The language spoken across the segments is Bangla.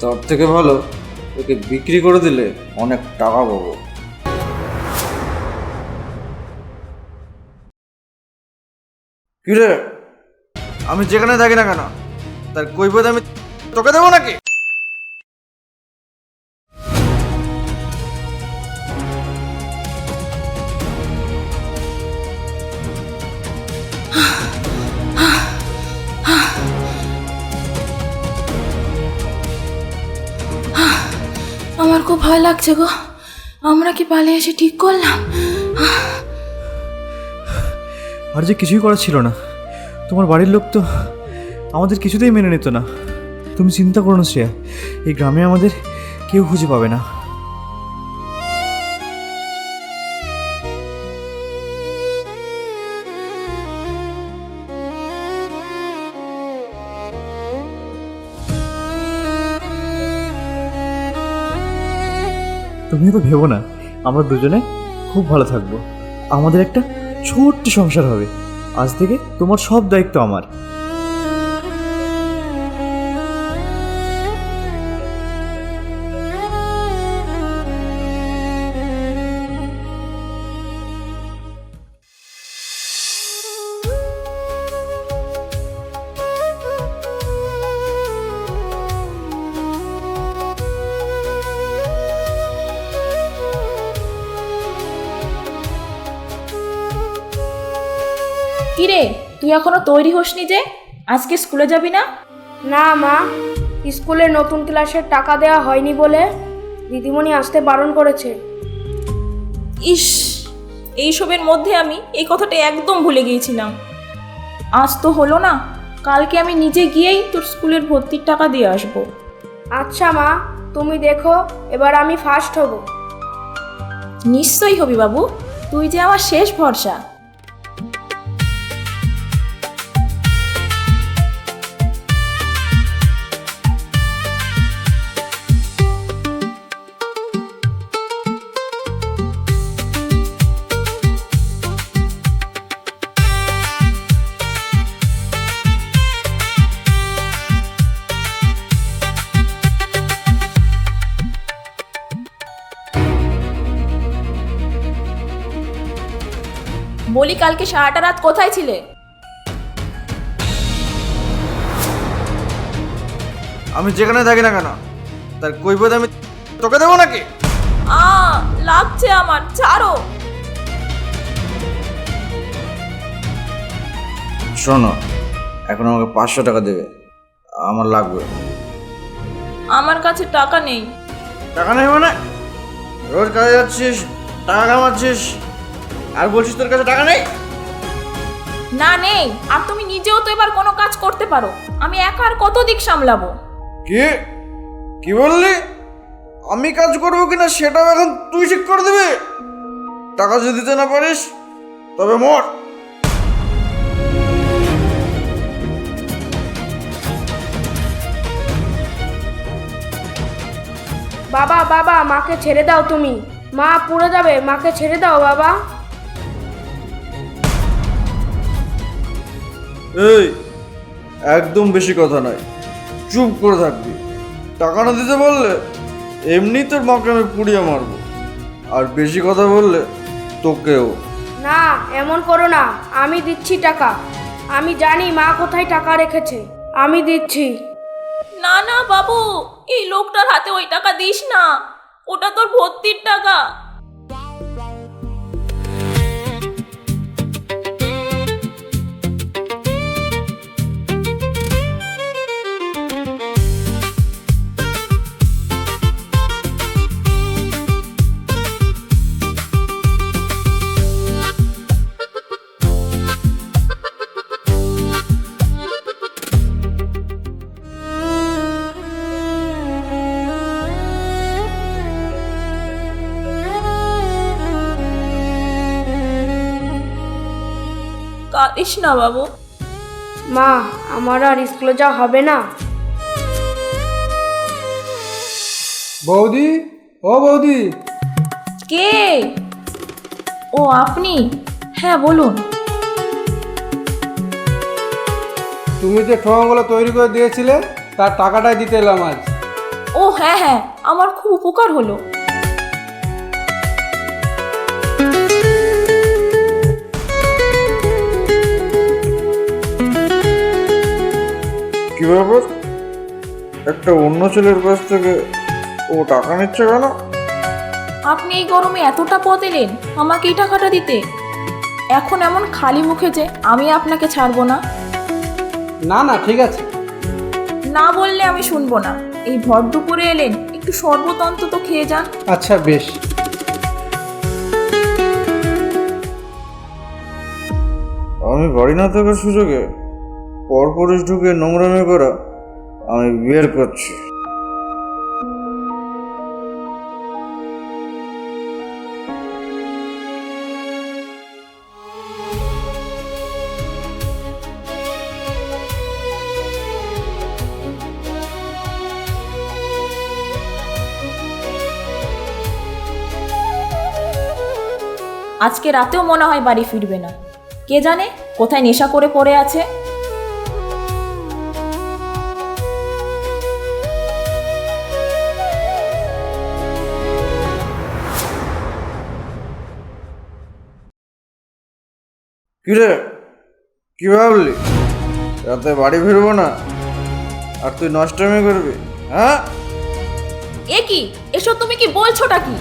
তার থেকে ভালো ওকে বিক্রি করে দিলে অনেক টাকা পাবো। কিরে, আমি যেখানে থাকি না কেন তার কৈফিয়ত আমি তোকে দেবো নাকি? আমার খুব ভয় লাগছে গো। আমরা কি পালিয়ে এসে ঠিক করলাম? আর যে কিছুই করার ছিল না, তোমার বাড়ির লোক তো আমাদের কিছুতেই মেনে নিত না। তুমি চিন্তা করো না শ্রেয়া, এই গ্রামে আমাদের কেউ খুঁজে পাবে না। তুমি তো ভেবো না, আমরা দুজনে খুব ভালো থাকবো। আমাদের একটা ছোট্ট সংসার হবে। আজ থেকে তোমার সব দায়িত্ব আমার। কিরে, তুই এখনো তৈরি হসনি যে? আজকে স্কুলে যাবি না? না মা, স্কুলে নতুন ক্লাসের টাকা দেওয়া হয়নি বলে দিদিমণি আসতে বারণ করেছে। ইস, এইসবের মধ্যে আমি এই কথাটা একদম ভুলে গিয়েছিলাম। আজ তো হলো না, কালকে আমি নিজে গিয়েই তোর স্কুলের ভর্তির টাকা দিয়ে আসবো। আচ্ছা মা, তুমি দেখো এবার আমি ফার্স্ট হব। নিশ্চয়ই হবি বাবু, তুই যে আমার শেষ ভরসা। বলি, কালকে সারাটা রাত কোথায় ছিলে? আমি যেখানে থাকি না কেন তার কৈফিয়ত আমি তোকে দেবো নাকি? লাগছে আমার, ছাড়ো। শোনো, এখন আমাকে 500 টাকা দেবে, আমার লাগবে। আমার কাছে টাকা নেই। টাকা নেই মানে? রোজ কাজে যাচ্ছিস, টাকা কামাচ্ছিস, আর বলছিস তোর কাছে টাকা নেই? না নেই, আর তুমি নিজেও তো এবার কোনো কাজ করতে পারো। আমি একা আর কত দিক সামলাবো? কি বললি? আমি কাজ করবো কিনা সেটাও এখন তুই ঠিক করে দিবি? টাকা যদি দিতে না পারিস তবে মর। বাবা বাবা, মাকে ছেড়ে দাও তুমি, মা পুড়ে যাবে, মাকে ছেড়ে দাও বাবা। এই, একদম বেশি কথা নয়, চুপ করে থাকবি। টাকা না দিতে বললে এমনি তোর মাকে আমি পুড়িয়ে মারবো, আর বেশি কথা বললে তোকেও। না, এমন করো না, আমি দিচ্ছি টাকা। আমি জানি মা কোথায় টাকা রেখেছে, আমি দিচ্ছি। না না বাবু, এই লোকটার হাতে ওই টাকা দিস না, ওটা তোর ভর্তির টাকা। কাঁদিস না বাবু। মা, আমার আর স্কুলে যাওয়া হবে না। বৌদি, ও বৌদি, কে? ও আপনি? হ্যাঁ বলুন। তুমি যে ঠোঙাগুলো তৈরি করে দিয়েছিলে তার টাকাটাই দিতে এলাম আজ। ও হ্যাঁ হ্যাঁ, আমার খুব উপকার হলো। কি ব্যাপার, একটা অন্য ছেলের কাছ থেকে ও টাকা নিচ্ছে কেন? আপনি এই গরমে এতটা পথ এলেন আমাকে এই টাকাটা দিতে, এখন এমন খালি মুখে যে আমি আপনাকে ছাড়বো না। না না ঠিক আছে। না বললে আমি শুনবো না। এই ভর দুপুরে এলেন, একটু শরবত অন্তত খেয়ে যান। আচ্ছা বেশ। আমি বাড়ি না থাকার সুযোগে পরপুরুষ ঢুকে নোংরামি করা আমি বের করছি। আজকে রাতেও মনে হয় বাড়ি ফিরবে না, কে জানে কোথায় নেশা করে পড়ে আছে। কিরে, কি ভাবলি রাতে বাড়ি ফিরবো না আর তুই নষ্টমী করবি? হ্যাঁ, এ কি, এসব তুমি কি বলছোটা কি?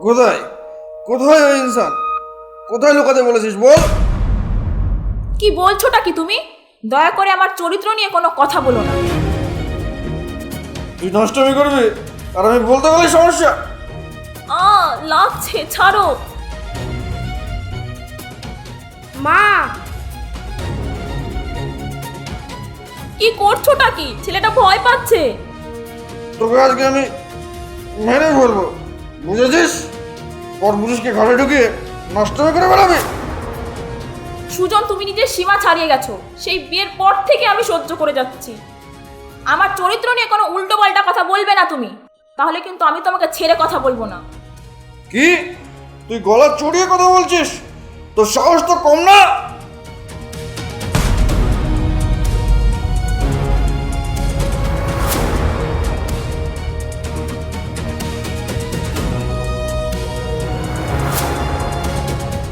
কোথায় কোথায় ওই ইনসান? কোথায় লুকাতে বলেছিস বল? কি বলছোটা কি তুমি? দয়া করে আমার চরিত্র নিয়ে কোনো কথা বলো না। তুই নষ্টমী করবি আর আমি বলতে গেলে সমস্যা। লাগছে, ছাড়ো। মা, কি করছোটা কি? ছেলেটা ভয় পাচ্ছে। তোকে আজকে আমি মেরে ফেলবো, বুঝেছিস? পরপুরুষকে ঘরে ঢুকিয়ে নষ্টমী করে বেড়াবি। সুজন, তুমি নিজের সীমা ছাড়িয়ে গেছো। সেই বিয়ের পর থেকে আমি সহ্য করে যাচ্ছি। আমার চরিত্র নিয়ে কোনো উল্টো পাল্টা কথা বলবে না তুমি, তাহলে কিন্তু আমি তোমাকে ছেড়ে কথা বলবো না। কি, তুই গলা চড়িয়ে কথা বলছিস? তোর সাহস তো কম না।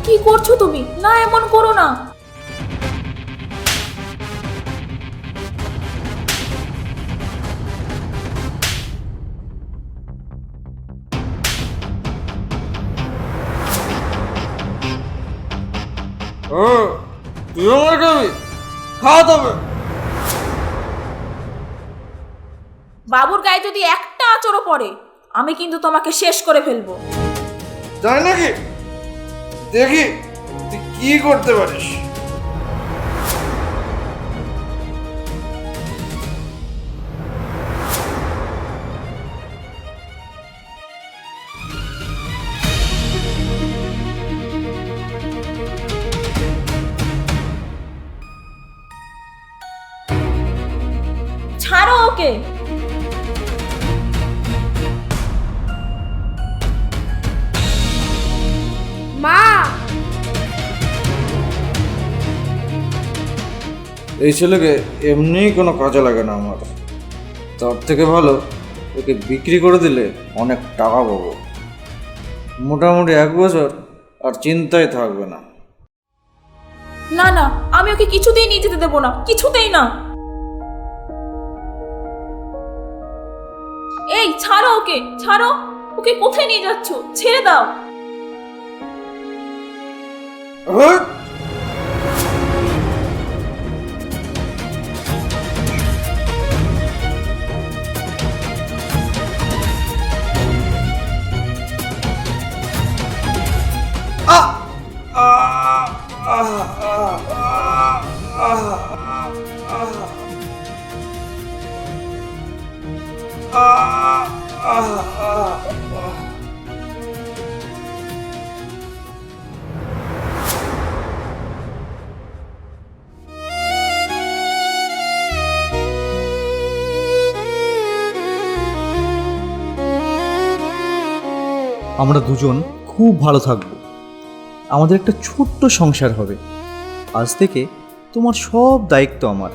কি করছো তুমি? না, এমন করো না। তুই আমার খাবি, খাওয়া তবে। বাবুর গায়ে যদি একটা আঁচড়ও পড়ে আমি কিন্তু তোমাকে শেষ করে ফেলবো। জানি নাকি, দেখি তুই কি করতে পারিস। ছাড়ো ওকে। মা, এই ছেলেকে এমনিই কোনো কাজে লাগে না আমার, তার থেকে ভালো ওকে বিক্রি করে দিলে অনেক টাকা পাবো। মোটামুটি 1 বছর আর চিন্তায় থাকবে না। না না, আমি ওকে কিছুতেই নিয়ে যেতে দেবো না, কিছুতেই না। এই ছাড়ো ওকে, ছাড়ো ওকে। কোথায় নিয়ে যাচ্ছ? ছেড়ে দাও। হ্যাঁ? আমরা দুজন খুব ভালো থাকবো। আমাদের একটা ছোট্ট সংসার হবে। আজ থেকে তোমার সব দায়িত্ব আমার।